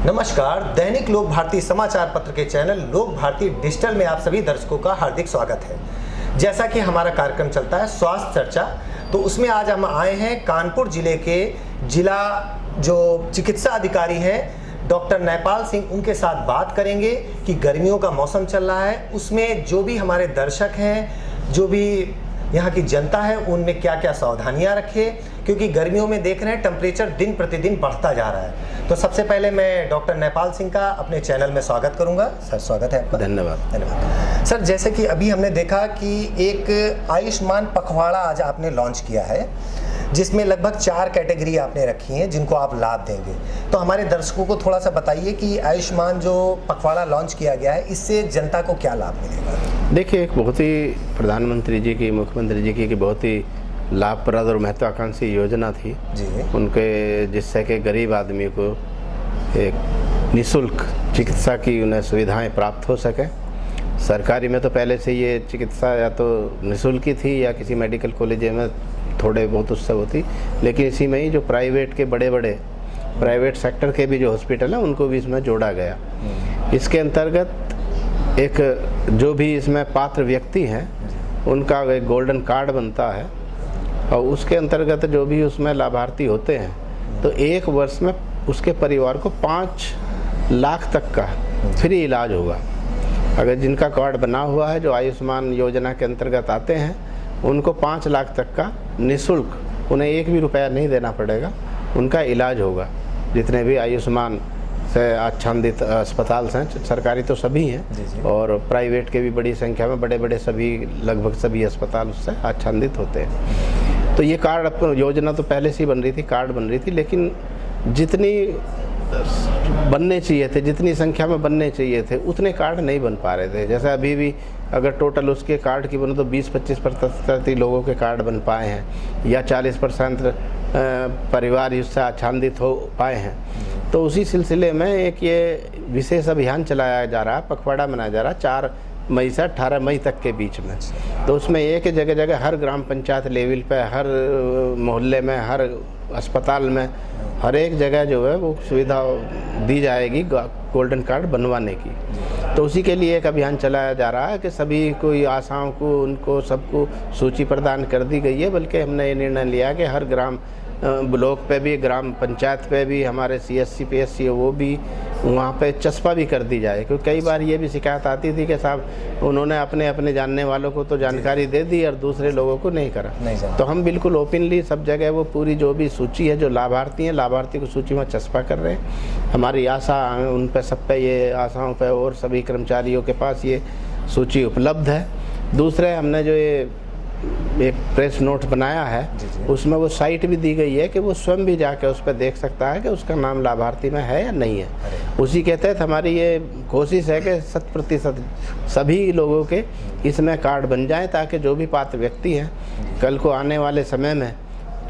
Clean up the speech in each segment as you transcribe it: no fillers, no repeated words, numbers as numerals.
नमस्कार, दैनिक लोक भारती समाचार पत्र के चैनल लोक भारती डिजिटल में आप सभी दर्शकों का हार्दिक स्वागत है। जैसा कि हमारा कार्यक्रम चलता है स्वास्थ्य चर्चा, तो उसमें आज हम आए हैं कानपुर जिले के जिला जो चिकित्सा अधिकारी हैं डॉक्टर नेपाल सिंह, उनके साथ बात करेंगे कि गर्मियों का मौसम चल रहा है, उसमें जो भी हमारे दर्शक हैं, जो भी यहाँ की जनता है, उनमें क्या क्या सावधानियाँ रखें, क्योंकि गर्मियों में देख रहे हैं टेम्परेचर दिन प्रतिदिन बढ़ता जा रहा है। तो सबसे पहले मैं डॉक्टर नेपाल सिंह का अपने चैनल में स्वागत करूंगा। सर, स्वागत है आपका। धन्यवाद सर। जैसे कि अभी हमने देखा कि एक आयुष्मान पखवाड़ा आज आपने लॉन्च किया है, जिसमें लगभग 4 कैटेगरी आपने रखी हैं जिनको आप लाभ देंगे। तो हमारे दर्शकों को थोड़ा सा बताइए कि आयुष्मान जो पखवाड़ा लॉन्च किया गया है, इससे जनता को क्या लाभ मिलेगा। देखिए, एक बहुत ही प्रधानमंत्री जी की, मुख्यमंत्री जी की बहुत ही लाभप्रद और महत्वाकांक्षी योजना थी जी, उनके, जिससे कि गरीब आदमी को एक निःशुल्क चिकित्सा की उन्हें सुविधाएं प्राप्त हो सके। सरकारी में तो पहले से ये चिकित्सा या तो निःशुल्क ही थी या किसी मेडिकल कॉलेज में थोड़े बहुत उससे होती, लेकिन इसी में ही जो प्राइवेट के बड़े प्राइवेट सेक्टर के भी जो हॉस्पिटल हैं उनको भी इसमें जोड़ा गया। इसके अंतर्गत एक जो भी इसमें पात्र व्यक्ति हैं उनका एक गोल्डन कार्ड बनता है, और उसके अंतर्गत जो भी उसमें लाभार्थी होते हैं तो 1 वर्ष में उसके परिवार को 5 लाख तक का फ्री इलाज होगा। अगर जिनका कार्ड बना हुआ है, जो आयुष्मान योजना के अंतर्गत आते हैं, उनको 5 लाख तक का निःशुल्क, उन्हें 1 भी रुपया नहीं देना पड़ेगा, उनका इलाज होगा। जितने भी आयुष्मान से आच्छादित अस्पताल हैं, सरकारी तो सभी हैं और प्राइवेट के भी बड़ी संख्या में बड़े सभी, लगभग सभी अस्पताल उससे आच्छादित होते हैं। तो ये कार्ड योजना तो पहले से ही बन रही थी, कार्ड बन रही थी, लेकिन जितनी बनने चाहिए थे, जितनी संख्या में बनने चाहिए थे, उतने कार्ड नहीं बन पा रहे थे। जैसे अभी भी अगर टोटल उसके कार्ड की बने तो 20-25% ही लोगों के कार्ड बन पाए हैं, या 40% परिवार इससे आच्छादित हो पाए हैं। तो उसी सिलसिले में एक ये विशेष अभियान चलाया जा रहा है, पखवाड़ा मनाया जा रहा है 4 मई से 18 मई तक के बीच में। तो उसमें एक जगह जगह हर ग्राम पंचायत लेवल पे, हर मोहल्ले में, हर अस्पताल में, हर एक जगह जो है वो सुविधा दी जाएगी गोल्डन कार्ड बनवाने की। तो उसी के लिए एक अभियान चलाया जा रहा है कि सभी को, आशाओं को, उनको सबको सूची प्रदान कर दी गई है। बल्कि हमने ये निर्णय लिया कि हर ग्राम ब्लॉक पे भी, ग्राम पंचायत पे भी, हमारे CSC PSC वो भी, वहाँ पे चस्पा भी कर दी जाए। क्योंकि कई बार ये भी शिकायत आती थी कि साहब उन्होंने अपने जानने वालों को तो जानकारी दे दी और दूसरे लोगों को नहीं करा। तो हम बिल्कुल ओपनली सब जगह वो पूरी जो भी सूची है, जो लाभार्थी हैं, लाभार्थी को सूची में चस्पा कर रहे हैं। हमारी आशा उन पर, सब पे, ये आशाओं पर और सभी कर्मचारियों के पास ये सूची उपलब्ध है। दूसरे, हमने जो ये एक प्रेस नोट बनाया है, उसमें वो साइट भी दी गई है कि वो स्वयं भी जाके उस पर देख सकता है कि उसका नाम लाभार्थी में है या नहीं है। उसी के तहत हमारी ये कोशिश है कि 100% सभी लोगों के इसमें कार्ड बन जाएं, ताकि जो भी पात्र व्यक्ति हैं कल को आने वाले समय में,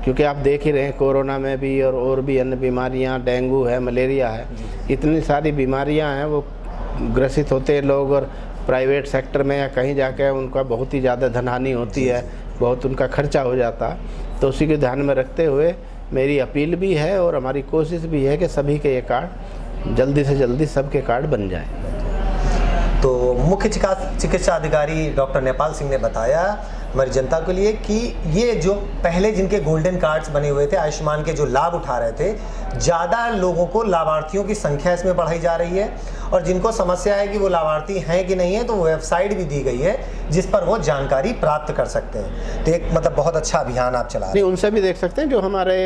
क्योंकि आप देख ही रहे हैं कोरोना में भी और भी अन्य बीमारियां, डेंगू है, मलेरिया है, इतनी सारी बीमारियां हैं, वो ग्रसित होते हैं लोग, और प्राइवेट सेक्टर में या कहीं जाकर उनका बहुत ही ज़्यादा धनहानि होती है, बहुत उनका खर्चा हो जाता। तो उसी को ध्यान में रखते हुए मेरी अपील भी है और हमारी कोशिश भी है कि सभी के ये कार्ड जल्दी से जल्दी सबके कार्ड बन जाएं। तो मुख्य चिकित्सा अधिकारी डॉक्टर नेपाल सिंह ने बताया हमारी जनता के लिए कि ये जो पहले जिनके गोल्डन कार्ड्स बने हुए थे, आयुष्मान के जो लाभ उठा रहे थे, ज़्यादा लोगों को, लाभार्थियों की संख्या इसमें बढ़ाई जा रही है। और जिनको समस्या है कि वो लाभार्थी हैं कि नहीं है, तो वेबसाइट भी दी गई है जिस पर वो जानकारी प्राप्त कर सकते हैं। तो एक मतलब बहुत अच्छा अभियान आप चला रहे हैं। उनसे भी देख सकते हैं, जो हमारे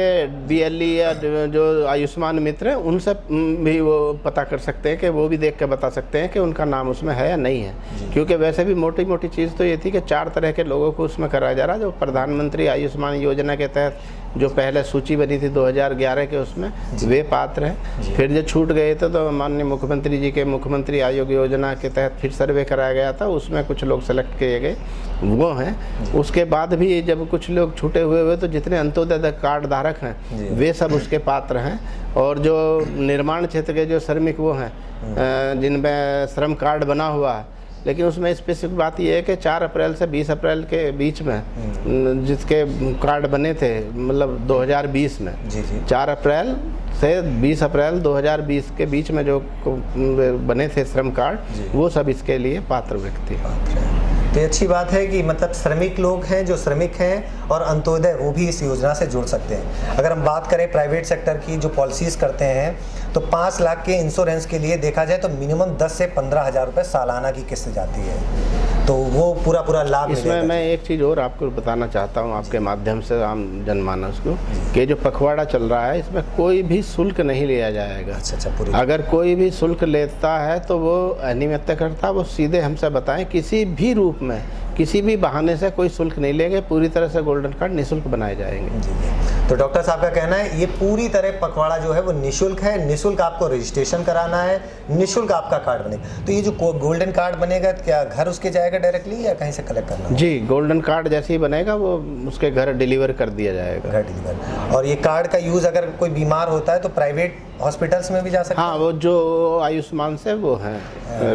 BLE या जो आयुष्मान मित्र हैं, उनसे भी वो पता कर सकते हैं कि वो भी देख के बता सकते हैं कि उनका नाम उसमें है या नहीं है। क्योंकि वैसे भी मोटी मोटी चीज़ तो ये थी कि 4 तरह के लोगों को उसमें कराया जा रहा है। जो प्रधानमंत्री आयुष्मान योजना के तहत जो पहले सूची बनी थी 2011 के, उसमें वे पात्र हैं। फिर जो छूट गए थे तो माननीय मुख्यमंत्री जी के मुख्यमंत्री आयोग योजना के तहत फिर सर्वे कराया गया था, उसमें कुछ लोग सेलेक्ट किए गए, वो हैं। उसके बाद भी जब कुछ लोग छूटे हुए तो जितने अंत्योदय कार्ड धारक हैं वे सब उसके पात्र हैं। और जो निर्माण क्षेत्र के जो श्रमिक वो हैं, जिनमें श्रम कार्ड बना हुआ है लेकिन उसमें स्पेसिफिक बात यह है कि 4 अप्रैल से 20 अप्रैल के बीच में जिसके कार्ड बने थे, मतलब 2020 में, जी जी 4 अप्रैल से 20 अप्रैल 2020 के बीच में जो बने थे श्रम कार्ड, वो सब इसके लिए पात्र व्यक्ति। तो ये अच्छी बात है कि मतलब श्रमिक लोग हैं, जो श्रमिक हैं और अंत्योदय, वो भी इस योजना से जुड़ सकते हैं। अगर हम बात करें प्राइवेट सेक्टर की जो पॉलिसीज करते हैं, तो 5 लाख के इंश्योरेंस के लिए देखा जाए तो मिनिमम 10 से 15 हज़ार रुपये सालाना की किस्त जाती है, तो वो पूरा लाभ इसमें मैं एक चीज़ और आपको बताना चाहता हूँ आपके माध्यम से आम जनमानस को, कि जो पखवाड़ा चल रहा है इसमें कोई भी शुल्क नहीं लिया जाएगा। अच्छा पूरी। अगर कोई भी शुल्क लेता है तो वो अनियमितता, वो सीधे हमसे बताएं, किसी भी रूप में किसी भी बहाने से कोई शुल्क नहीं लेंगे, पूरी तरह से गोल्डन कार्ड निःशुल्क बनाए जाएंगे। जी। तो डॉक्टर साहब का कहना है ये पूरी तरह पखवाड़ा जो है वो निःशुल्क है, निःशुल्क आपको रजिस्ट्रेशन कराना है, निःशुल्क आपका कार्ड बनेगा। तो ये जो गोल्डन कार्ड बनेगा, क्या घर उसके जाएगा डायरेक्टली या कहीं से कलेक्ट करना? जी, गोल्डन कार्ड जैसे ही बनेगा वो उसके घर डिलीवर कर दिया जाएगा। घर डिलीवर। और ये कार्ड का यूज़ अगर कोई बीमार होता है तो प्राइवेट हॉस्पिटल्स में भी जा सकते हैं? हाँ, वो जो आयुष्मान से वो हैं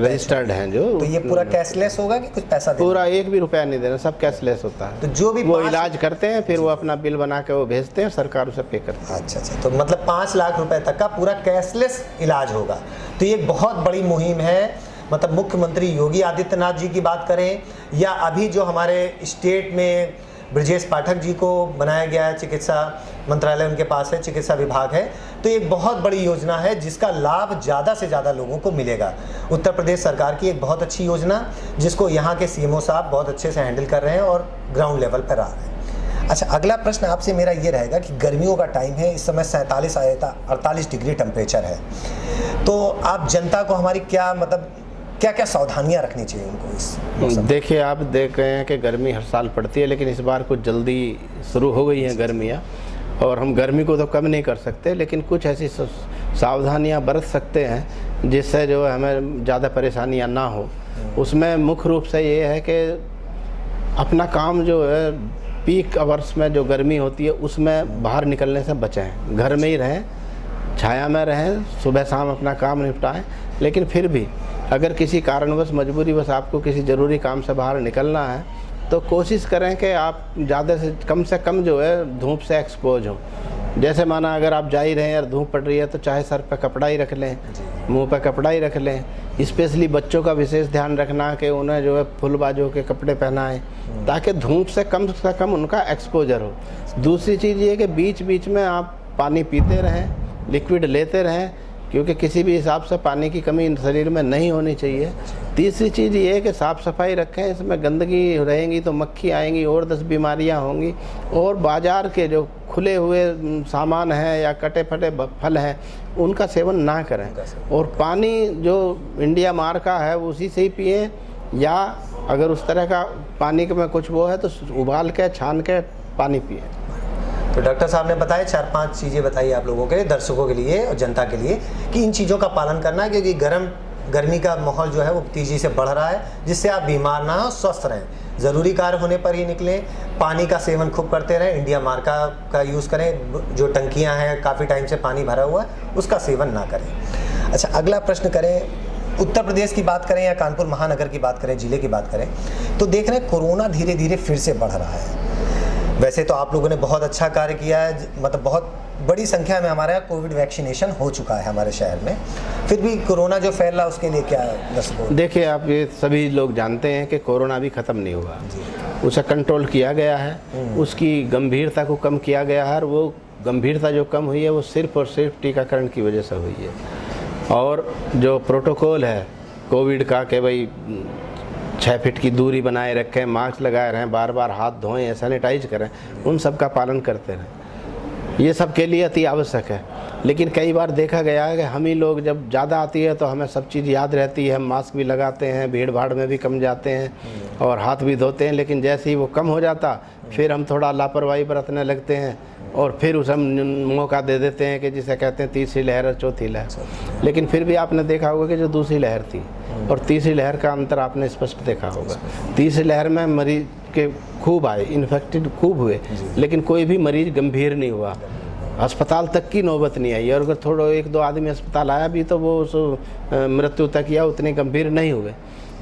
रजिस्टर्ड हैं जो। तो ये पूरा कैशलेस होगा कि कुछ पैसा देना? पूरा 1 भी रुपया नहीं देना, सब कैशलेस होता है। तो जो भी वो इलाज करते हैं, फिर वो अपना बिल बना के वो भेजते हैं, सरकार उसे पे करती है। अच्छा, तो मतलब 5 लाख रुपए तक का पूरा कैशलेस इलाज होगा। तो ये बहुत बड़ी मुहिम है। मतलब मुख्यमंत्री योगी आदित्यनाथ जी की बात करें या अभी जो हमारे स्टेट में ब्रजेश पाठक जी को बनाया गया है, चिकित्सा मंत्रालय उनके पास है, चिकित्सा विभाग है, तो एक बहुत बड़ी योजना है जिसका लाभ ज़्यादा से ज़्यादा लोगों को मिलेगा। उत्तर प्रदेश सरकार की एक बहुत अच्छी योजना, जिसको यहाँ के सीएमओ साहब बहुत अच्छे से हैंडल कर रहे हैं और ग्राउंड लेवल पर आ रहे हैं। अच्छा, अगला प्रश्न आपसे मेरा ये रहेगा कि गर्मियों का टाइम है, इस समय 47 48 डिग्री टेम्परेचर है, तो आप जनता को हमारी क्या सावधानियां रखनी चाहिए उनको इस मौसम? देखिए, आप देख रहे हैं कि गर्मी हर साल पड़ती है, लेकिन इस बार कुछ जल्दी शुरू हो गई हैं गर्मियाँ, और हम गर्मी को तो कम नहीं कर सकते, लेकिन कुछ ऐसी सावधानियां बरत सकते हैं जिससे जो है हमें ज़्यादा परेशानियां ना हो। उसमें मुख्य रूप से ये है कि अपना काम जो है पीक आवर्स में जो गर्मी होती है उसमें बाहर निकलने से बचें, घर में ही रहें, छाया में रहें, सुबह शाम अपना काम निपटाएं। लेकिन फिर भी अगर किसी कारणवश मजबूरीवश आपको किसी ज़रूरी काम से बाहर निकलना है तो कोशिश करें कि आप ज़्यादा से कम जो है धूप से एक्सपोज हो। जैसे माना अगर आप जा ही रहे हैं और धूप पड़ रही है तो चाहे सर पे कपड़ा ही रख लें, मुंह पे कपड़ा ही रख लें। स्पेशली बच्चों का विशेष ध्यान रखना कि उन्हें जो है फुल बाजू के कपड़े पहनाएं ताकि धूप से कम उनका एक्सपोजर हो। दूसरी चीज़ ये कि बीच बीच में आप पानी पीते रहें, लिक्विड लेते रहें, क्योंकि किसी भी हिसाब से पानी की कमी शरीर में नहीं होनी चाहिए। तीसरी चीज़ ये है कि साफ़ सफाई रखें, इसमें गंदगी रहेंगी तो मक्खी आएंगी और 10 बीमारियां होंगी। और बाज़ार के जो खुले हुए सामान हैं या कटे फटे फल हैं उनका सेवन ना करें, और पानी जो इंडिया मार का है उसी से ही पिएँ, या अगर उस तरह का पानी में कुछ वो है तो उबाल के छान के पानी पिए। तो डॉक्टर साहब ने बताया 4-5 चीज़ें बताई आप लोगों के लिए, दर्शकों के लिए और जनता के लिए, कि इन चीज़ों का पालन करना है, क्योंकि गर्मी का माहौल जो है वो तेज़ी से बढ़ रहा है, जिससे आप बीमार ना हो, स्वस्थ रहें। ज़रूरी कार्य होने पर ही निकलें, पानी का सेवन खूब करते रहें, इंडिया मार्का का यूज़ करें, जो टंकियाँ हैं काफ़ी टाइम से पानी भरा हुआ है उसका सेवन ना करें। अच्छा, अगला प्रश्न करें, उत्तर प्रदेश की बात करें या कानपुर महानगर की बात करें, जिले की बात करें, तो देख रहे हैं कोरोना धीरे धीरे फिर से बढ़ रहा है। वैसे तो आप लोगों ने बहुत अच्छा कार्य किया है, मतलब बहुत बड़ी संख्या में हमारे यहाँ कोविड वैक्सीनेशन हो चुका है हमारे शहर में, फिर भी कोरोना जो फैल रहा है उसके लिए क्या दर्शकों? देखिए, आप ये सभी लोग जानते हैं कि कोरोना भी ख़त्म नहीं हुआ, उसे कंट्रोल किया गया है, उसकी गंभीरता को कम किया गया है, और वो गंभीरता जो कम हुई है वो सिर्फ और सिर्फ टीकाकरण की वजह से हुई है। और जो प्रोटोकॉल है कोविड का कि भाई 6 फीट की दूरी बनाए रखें, मास्क लगाए रहें, बार बार हाथ धोएं, सैनिटाइज करें, उन सब का पालन करते रहें, ये सब के लिए अति आवश्यक है। लेकिन कई बार देखा गया है कि हम ही लोग जब ज़्यादा आती है तो हमें सब चीज़ याद रहती है, हम मास्क भी लगाते हैं, भीड़ भाड़ में भी कम जाते हैं और हाथ भी धोते हैं, लेकिन जैसे ही वो कम हो जाता फिर हम थोड़ा लापरवाही बरतने लगते हैं और फिर उसे हम मौका दे देते हैं कि जिसे कहते हैं तीसरी लहर और चौथी लहर। लेकिन फिर भी आपने देखा होगा कि जो दूसरी लहर थी और तीसरी लहर का अंतर आपने स्पष्ट देखा होगा। तीसरी लहर में मरीज के खूब आए, इन्फेक्टेड खूब हुए, लेकिन कोई भी मरीज गंभीर नहीं हुआ, अस्पताल तक की नौबत नहीं आई, और अगर थोड़ा 1-2 आदमी अस्पताल आया भी तो वो उस मृत्यु तक या उतने गंभीर नहीं हुए।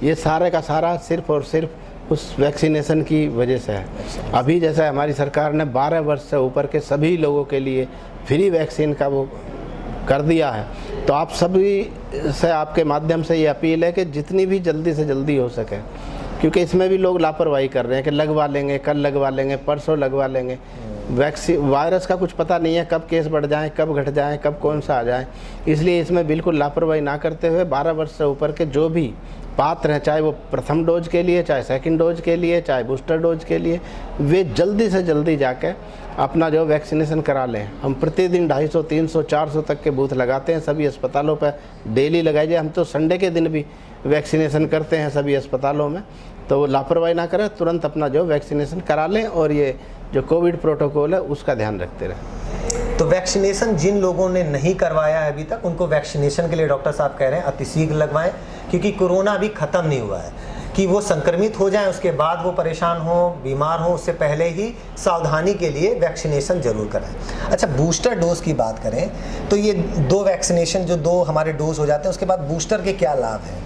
ये सारे का सारा सिर्फ और सिर्फ उस वैक्सीनेशन की वजह से है। अभी जैसे हमारी सरकार ने 12 वर्ष से ऊपर के सभी लोगों के लिए फ्री वैक्सीन का वो कर दिया है, तो आप सभी से आपके माध्यम से ये अपील है कि जितनी भी जल्दी से जल्दी हो सके, क्योंकि इसमें भी लोग लापरवाही कर रहे हैं कि लगवा लेंगे, कल लगवा लेंगे, परसों लगवा लेंगे। वैक्सीन वायरस का कुछ पता नहीं है, कब केस बढ़ जाएं, कब घट जाएं, कब कौन सा आ जाए, इसलिए इसमें बिल्कुल लापरवाही ना करते हुए 12 वर्ष से ऊपर के जो भी पात्र हैं, चाहे वो प्रथम डोज के लिए, चाहे सेकंड डोज के लिए, चाहे बूस्टर डोज के लिए, वे जल्दी से जल्दी जाके अपना जो वैक्सीनेशन करा लें। हम प्रतिदिन 250, 300, 400 तक के बूथ लगाते हैं सभी अस्पतालों पर, डेली लगाई जाए। हम तो संडे के दिन भी वैक्सीनेशन करते हैं सभी अस्पतालों में, तो वो लापरवाही ना करें, तुरंत अपना जो वैक्सीनेशन करा लें और ये जो कोविड प्रोटोकॉल है उसका ध्यान रखते रहें। तो वैक्सीनेशन जिन लोगों ने नहीं करवाया है अभी तक, उनको वैक्सीनेशन के लिए डॉक्टर साहब कह रहे हैं अतिशीघ्र लगवाएं, क्योंकि कोरोना अभी ख़त्म नहीं हुआ है कि वो संक्रमित हो जाएं उसके बाद वो परेशान हो, बीमार हो, उससे पहले ही सावधानी के लिए वैक्सीनेशन जरूर कराएं। अच्छा, बूस्टर डोज की बात करें तो ये 2 वैक्सीनेशन जो 2 हमारे डोज हो जाते हैं, उसके बाद बूस्टर के क्या लाभ हैं?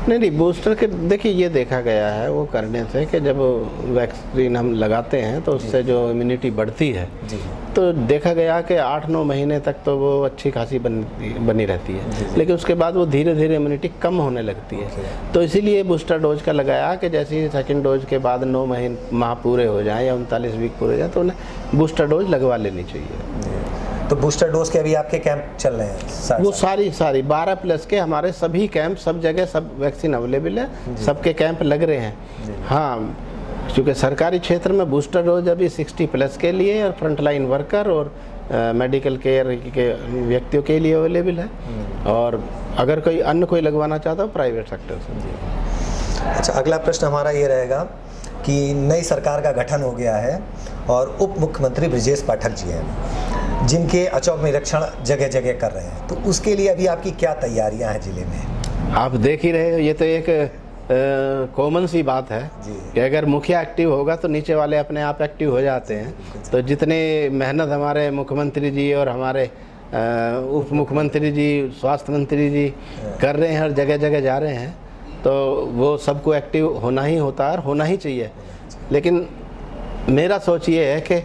नहीं, बूस्टर के देखिए ये देखा गया है वो करने से कि जब वैक्सीन हम लगाते हैं तो उससे जो इम्यूनिटी बढ़ती है जी, तो देखा गया कि 8-9 महीने तक तो वो अच्छी खासी बनी रहती है, लेकिन उसके बाद वो धीरे धीरे इम्यूनिटी कम होने लगती है। तो इसीलिए बूस्टर डोज का लगाया कि जैसे ही सेकंड डोज के बाद 9 माह पूरे हो जाएं या 39 वीक पूरे हो जाए तो उन्हें बूस्टर डोज लगवा लेनी चाहिए। तो बूस्टर डोज के अभी आपके कैंप चल रहे हैं? वो सारी 12+ के हमारे सभी कैंप, सब जगह सब वैक्सीन अवेलेबल है, सबके कैंप लग रहे हैं। हाँ, क्योंकि सरकारी क्षेत्र में बूस्टर डोज अभी 60+ के लिए और फ्रंटलाइन वर्कर और मेडिकल केयर के व्यक्तियों के लिए अवेलेबल है, और अगर कोई अन्य कोई लगवाना चाहता हो प्राइवेट सेक्टर से। अच्छा, अगला प्रश्न हमारा ये रहेगा कि नई सरकार का गठन हो गया है और उप मुख्यमंत्री ब्रजेश पाठक जी हैं, जिनके अचौक निरीक्षण जगह जगह कर रहे हैं, तो उसके लिए अभी आपकी क्या तैयारियां हैं जिले में? आप देख ही रहे हो, ये तो एक कॉमन सी बात है कि अगर मुखिया एक्टिव होगा तो नीचे वाले अपने आप एक्टिव हो जाते हैं। तो जितने मेहनत हमारे मुख्यमंत्री जी और हमारे उप मुख्यमंत्री जी, स्वास्थ्य मंत्री जी कर रहे हैं, हर जगह जगह जा रहे हैं, तो वो सबको एक्टिव होना ही होता है और होना ही चाहिए। लेकिन मेरा सोच ये है कि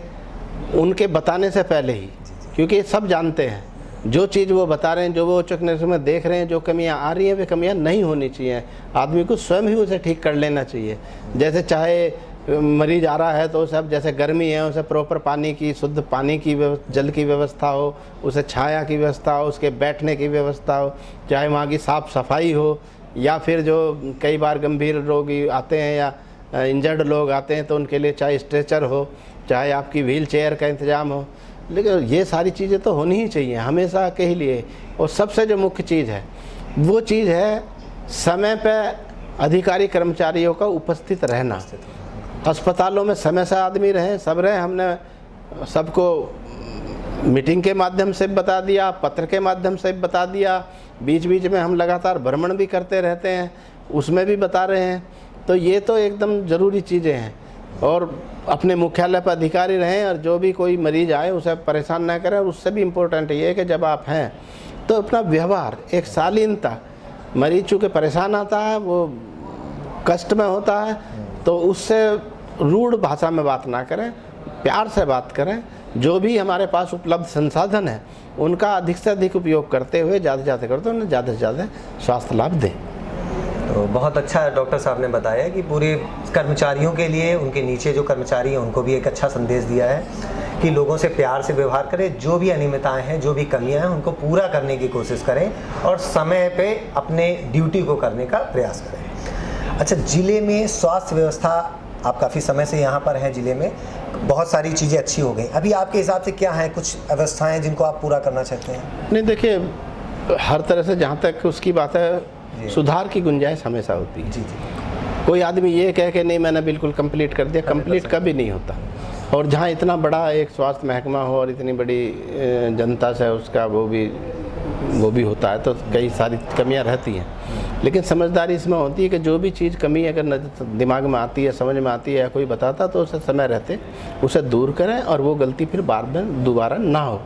उनके बताने से पहले ही, क्योंकि ये सब जानते हैं जो चीज़ वो बता रहे हैं, जो वो उच्च निरीक्षण में देख रहे हैं, जो कमियां आ रही हैं वे कमियां नहीं होनी चाहिए। आदमी को स्वयं ही उसे ठीक कर लेना चाहिए। जैसे चाहे मरीज आ रहा है तो उसे, अब जैसे गर्मी है, उसे प्रॉपर पानी की, शुद्ध पानी की, जल की व्यवस्था हो, उसे छाया की व्यवस्था हो, उसके बैठने की व्यवस्था हो, चाहे वहाँ की साफ़ सफाई हो, या फिर जो कई बार गंभीर रोगी आते हैं या इंजर्ड लोग आते हैं तो उनके लिए चाहे स्ट्रेचर हो, चाहे आपकी व्हील चेयर का इंतज़ाम हो। लेकिन ये सारी चीज़ें तो होनी ही चाहिए हमेशा के ही लिए। और सबसे जो मुख्य चीज़ है वो चीज़ है समय पे अधिकारी कर्मचारियों का उपस्थित रहना। अस्पतालों में समय से आदमी रहे, सब रहे। हमने सबको मीटिंग के माध्यम से बता दिया, पत्र के माध्यम से बता दिया, बीच बीच में हम लगातार भ्रमण भी करते रहते हैं, उसमें भी बता रहे हैं। तो ये तो एकदम ज़रूरी चीज़ें हैं। और अपने मुख्यालय पर अधिकारी रहें और जो भी कोई मरीज़ आए उसे परेशान ना करें। और उससे भी इम्पोर्टेंट ये है कि जब आप हैं तो अपना व्यवहार, एक शालीनता, मरीज चूँकि परेशान आता है, वो कष्ट में होता है, तो उससे रूढ़ भाषा में बात ना करें, प्यार से बात करें। जो भी हमारे पास उपलब्ध संसाधन है उनका अधिक से अधिक उपयोग करते हुए ज़्यादा उन्हें ज़्यादा से ज़्यादा स्वास्थ्य लाभ दें। तो बहुत अच्छा डॉक्टर साहब ने बताया कि पूरे कर्मचारियों के लिए, उनके नीचे जो कर्मचारी हैं उनको भी एक अच्छा संदेश दिया है कि लोगों से प्यार से व्यवहार करें, जो भी अनियमितताएं हैं, जो भी कमियां हैं, उनको पूरा करने की कोशिश करें और समय पे अपने ड्यूटी को करने का प्रयास करें। अच्छा, ज़िले में स्वास्थ्य व्यवस्था, आप काफ़ी समय से यहाँ पर हैं, ज़िले में बहुत सारी चीज़ें अच्छी हो गई, अभी आपके हिसाब से क्या हैं कुछ व्यवस्थाएँ जिनको आप पूरा करना चाहते हैं? नहीं, देखिए, हर तरह से जहाँ तक उसकी बात है, सुधार की गुंजाइश हमेशा होती है। जी। कोई आदमी ये कह के नहीं मैंने बिल्कुल कंप्लीट कर दिया, कंप्लीट कभी नहीं होता। और जहाँ इतना बड़ा एक स्वास्थ्य महकमा हो और इतनी बड़ी जनता से उसका वो भी होता है, तो कई सारी कमियां रहती हैं। लेकिन समझदारी इसमें होती है कि जो भी चीज़ कमी अगर दिमाग में आती है, समझ में आती है, या कोई बताता तो उसे समय रहते उसे दूर करें और वो गलती फिर बाद में दोबारा ना हो।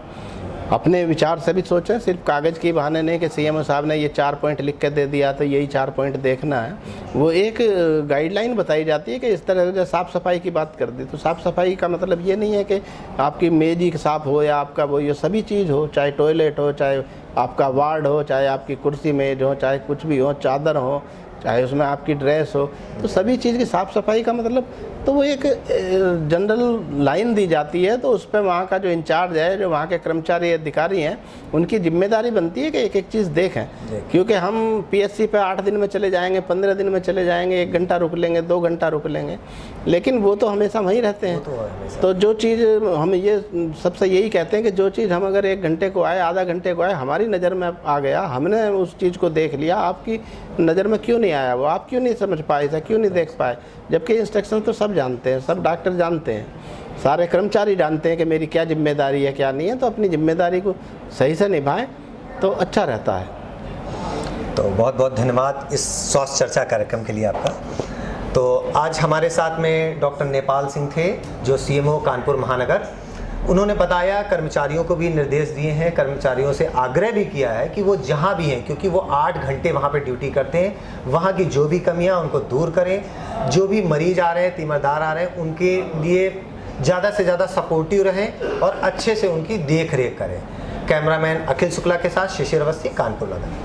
अपने विचार से भी सोचें, सिर्फ कागज़ के बहाने नहीं कि सीएमओ साहब ने ये 4 पॉइंट लिख के दे दिया तो यही 4 पॉइंट देखना है। वो एक गाइडलाइन बताई जाती है कि इस तरह से साफ़ सफाई की बात कर दी, तो साफ़ सफाई का मतलब ये नहीं है कि आपकी मेज ही साफ़ हो या आपका वो ये सभी चीज़ हो, चाहे टॉयलेट हो, चाहे आपका वार्ड हो, चाहे आपकी कुर्सी मेज हो, चाहे कुछ भी हो, चादर हो, चाहे उसमें आपकी ड्रेस हो, तो सभी चीज़ की साफ़ सफाई का मतलब तो वो एक जनरल लाइन दी जाती है। तो उस पर वहाँ का जो इंचार्ज है, जो वहाँ के कर्मचारी अधिकारी हैं, उनकी जिम्मेदारी बनती है कि एक एक चीज़ देखें। क्योंकि हम पीएससी पे 8 दिन में चले जाएंगे, 15 दिन में चले जाएंगे, 1 घंटा रुक लेंगे, 2 घंटा रुक लेंगे, लेकिन वो तो हमेशा वहीं रहते हैं। तो जो चीज़ हम ये सबसे यही कहते हैं कि जो चीज़ हम अगर 1 घंटे को आए, आधा घंटे को आए, हमारी नज़र में आ गया, हमने उस चीज़ को देख लिया, आपकी नज़र में क्यों नहीं आया, वो आप क्यों नहीं समझ पाए, ऐसा क्यों नहीं देख पाए? जबकि इंस्ट्रक्शन तो सब जानते हैं, सब डॉक्टर जानते हैं, सारे कर्मचारी जानते हैं कि मेरी क्या जिम्मेदारी है, क्या नहीं है। तो अपनी जिम्मेदारी को सही से निभाएं तो अच्छा रहता है। तो बहुत बहुत धन्यवाद इस स्वास्थ्य चर्चा कार्यक्रम के लिए आपका। तो आज हमारे साथ में डॉक्टर नेपाल सिंह थे, जो सीएमओ कानपुर महानगर। उन्होंने बताया, कर्मचारियों को भी निर्देश दिए हैं, कर्मचारियों से आग्रह भी किया है कि वो जहाँ भी हैं, क्योंकि वो 8 घंटे वहाँ पे ड्यूटी करते हैं, वहाँ की जो भी कमियाँ उनको दूर करें। जो भी मरीज आ रहे हैं, तीमारदार आ रहे हैं, उनके लिए ज़्यादा से ज़्यादा सपोर्टिव रहें और अच्छे से उनकी देख रेख करें। कैमरामैन अखिल शुक्ला के साथ शिशिर अवस्थी, कानपुर नगर।